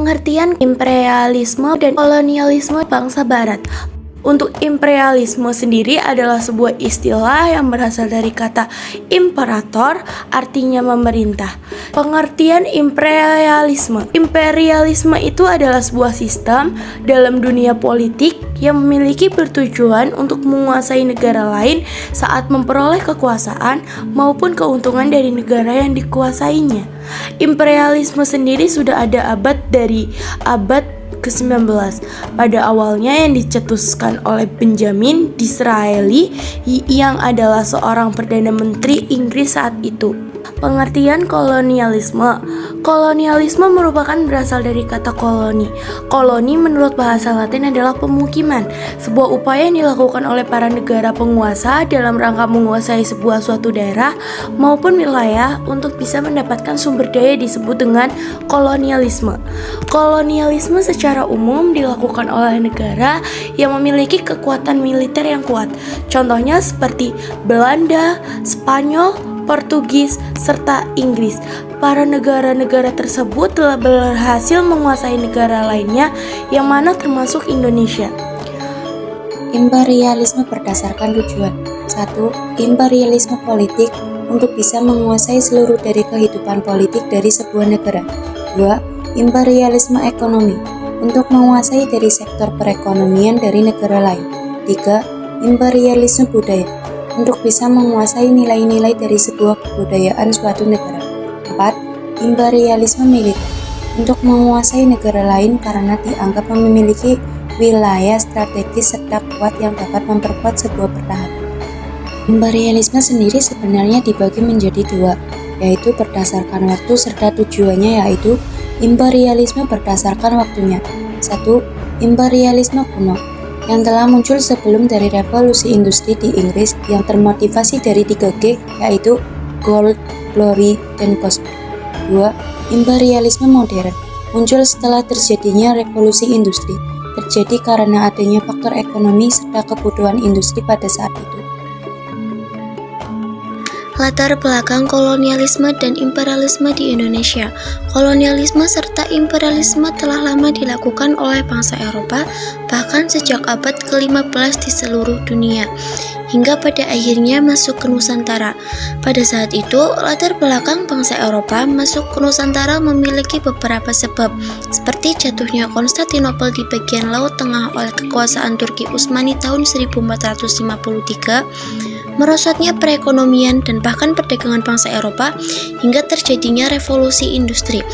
Pengertian imperialisme dan kolonialisme bangsa Barat. Untuk imperialisme sendiri adalah sebuah istilah yang berasal dari kata imperator, artinya memerintah. Pengertian imperialisme. Imperialisme itu adalah sebuah sistem dalam dunia politik yang memiliki bertujuan untuk menguasai negara lain saat memperoleh kekuasaan maupun keuntungan dari negara yang dikuasainya. Imperialisme sendiri sudah ada dari abad ke-19 pada awalnya yang dicetuskan oleh Benjamin Disraeli yang adalah seorang Perdana Menteri Inggris saat itu. Pengertian kolonialisme. Kolonialisme merupakan berasal dari kata koloni. Koloni menurut bahasa Latin adalah pemukiman, sebuah upaya yang dilakukan oleh para negara penguasa dalam rangka menguasai suatu daerah maupun wilayah untuk bisa mendapatkan sumber daya disebut dengan kolonialisme. Kolonialisme secara umum dilakukan oleh negara yang memiliki kekuatan militer yang kuat. Contohnya seperti Belanda, Spanyol, Portugis, serta Inggris. Para negara-negara tersebut telah berhasil menguasai negara lainnya yang mana termasuk Indonesia. Imperialisme berdasarkan tujuan. 1. Imperialisme politik untuk bisa menguasai seluruh dari kehidupan politik dari sebuah negara. 2. Imperialisme ekonomi untuk menguasai dari sektor perekonomian dari negara lain. 3. Imperialisme budaya untuk bisa menguasai nilai-nilai dari sebuah kebudayaan suatu negara. 4. Imperialisme militer untuk menguasai negara lain karena dianggap memiliki wilayah strategis serta kuat yang dapat memperkuat sebuah pertahanan. Imperialisme sendiri sebenarnya dibagi menjadi dua, yaitu berdasarkan waktu serta tujuannya, yaitu imperialisme berdasarkan waktunya. 1. Imperialisme kuno yang telah muncul sebelum dari revolusi industri di Inggris yang termotivasi dari 3G, yaitu Gold, Glory, dan Cosmo. 2. Imperialisme modern muncul setelah terjadinya revolusi industri, terjadi karena adanya faktor ekonomi serta kebutuhan industri pada saat itu. Latar belakang kolonialisme dan imperialisme di Indonesia. Kolonialisme serta imperialisme telah lama dilakukan oleh bangsa Eropa, bahkan sejak abad ke-15 di seluruh dunia, hingga pada akhirnya masuk ke Nusantara. Pada saat itu, latar belakang bangsa Eropa masuk ke Nusantara memiliki beberapa sebab, seperti jatuhnya Konstantinopel di bagian Laut Tengah oleh kekuasaan Turki Utsmani tahun 1453, merosotnya perekonomian dan bahkan perdagangan bangsa Eropa hingga terjadinya revolusi industri.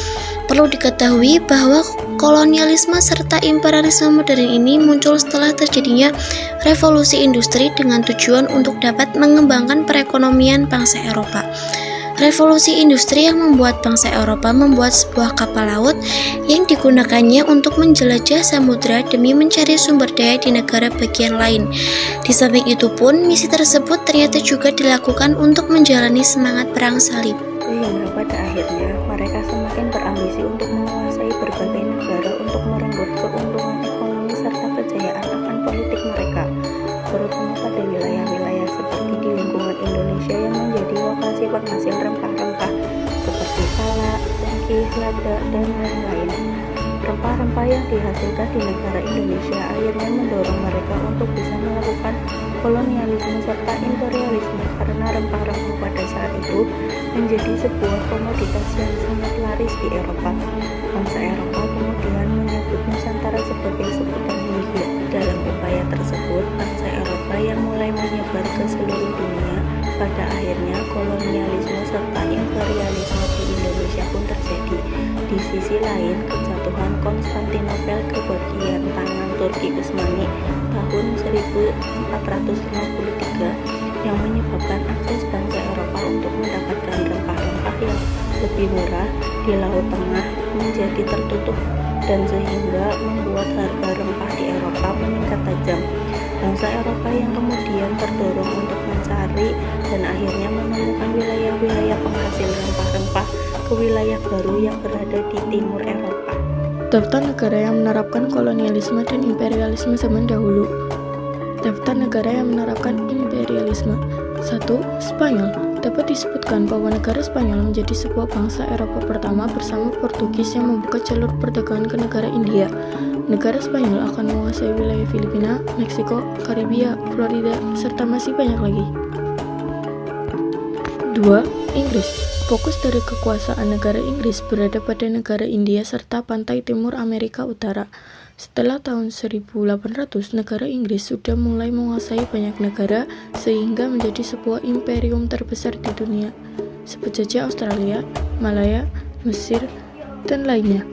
Perlu diketahui bahwa kolonialisme serta imperialisme modern ini muncul setelah terjadinya revolusi industri dengan tujuan untuk dapat mengembangkan perekonomian bangsa Eropa. Revolusi industri yang membuat bangsa Eropa membuat sebuah kapal laut yang digunakannya untuk menjelajah samudera demi mencari sumber daya di negara bagian lain. Di samping itu pun, misi tersebut ternyata juga dilakukan untuk menjalani semangat perang salib. Sehingga pada akhirnya mereka semakin berambisi untuk menguasai berbagai negara untuk merenggut keuntungan ekonomi serta kejayaan akan politik mereka, terutama pada wilayah-wilayah seperti di lingkungan Indonesia yang menjadi lokasi penghasil rempah-rempah seperti pala, cengkeh, lada, dan lain-lain. Rempah-rempah yang dihasilkan di negara Indonesia akhirnya mendorong mereka untuk bisa melakukan kolonialisme serta imperialisme karena rempah-rempah pada saat itu menjadi sebuah komoditas yang sangat laris di Eropa. Bangsa Eropa kemudian menyebut Nusantara sebagai sebutan India. Dalam upaya tersebut, bangsa Eropa yang mulai menyebar ke seluruh dunia, pada akhirnya kolonialisme serta imperialisme di Indonesia pun terjadi. Di sisi lain, kejatuhan Konstantinopel ke bagian tangan Turki Utsmani tahun 1453 yang menyebabkan akses bangsa Eropa untuk mendapatkan rempah-rempah yang lebih murah di Laut Tengah menjadi tertutup dan sehingga membuat harga rempah di Eropa meningkat tajam. Bangsa Eropa yang kemudian terdorong untuk mencari dan akhirnya menemukan wilayah-wilayah penghasil rempah-rempah ke wilayah baru yang berada di timur Eropa. Daftar negara yang menerapkan kolonialisme dan imperialisme zaman dahulu. Daftar negara yang menerapkan imperialisme. 1. Spanyol. Dapat disebutkan bahwa negara Spanyol menjadi sebuah bangsa Eropa pertama bersama Portugis yang membuka jalur perdagangan ke negara India. Negara Spanyol akan menguasai wilayah Filipina, Meksiko, Karibia, Florida, serta masih banyak lagi. 2. Inggris. Fokus dari kekuasaan negara Inggris berada pada negara India serta pantai timur Amerika Utara. Setelah tahun 1800, negara Inggris sudah mulai menguasai banyak negara sehingga menjadi sebuah imperium terbesar di dunia. Sebut saja Australia, Malaya, Mesir, dan lainnya.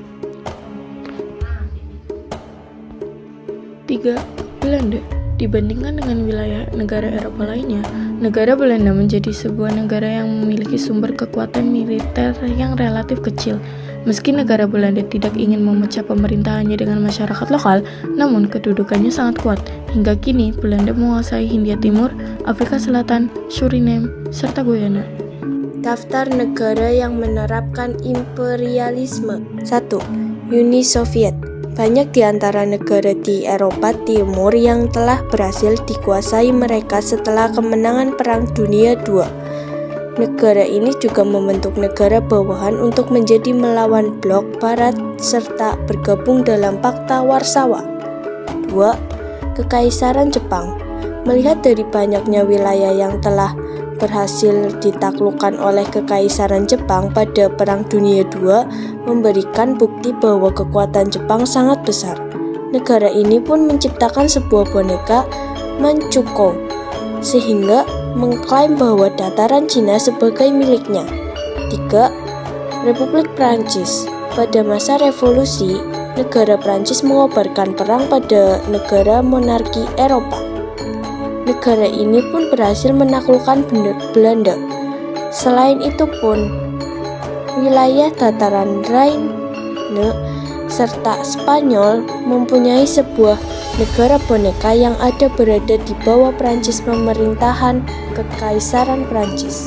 3. Belanda. Dibandingkan dengan wilayah negara Eropa lainnya, negara Belanda menjadi sebuah negara yang memiliki sumber kekuatan militer yang relatif kecil. Meski negara Belanda tidak ingin memecah pemerintahannya dengan masyarakat lokal, namun kedudukannya sangat kuat. Hingga kini, Belanda menguasai Hindia Timur, Afrika Selatan, Suriname, serta Guyana. Daftar negara yang menerapkan imperialisme. 1. Uni Soviet. Banyak di antara negara di Eropa Timur yang telah berhasil dikuasai mereka setelah kemenangan Perang Dunia II. Negara ini juga membentuk negara bawahan untuk menjadi melawan blok Barat serta bergabung dalam Pakta Warsawa. 2. Kekaisaran Jepang. Melihat dari banyaknya wilayah yang telah berhasil ditaklukkan oleh Kekaisaran Jepang pada Perang Dunia II memberikan bukti bahwa kekuatan Jepang sangat besar. Negara ini pun menciptakan sebuah boneka Manchukuo, sehingga mengklaim bahwa dataran Cina sebagai miliknya. 3. Republik Prancis. Pada masa revolusi, negara Prancis mengobarkan perang pada negara monarki Eropa. Negara ini pun berhasil menaklukkan Belanda. Selain itu pun, wilayah dataran Rhine serta Spanyol mempunyai sebuah negara boneka yang ada berada di bawah Prancis pemerintahan Kekaisaran Prancis.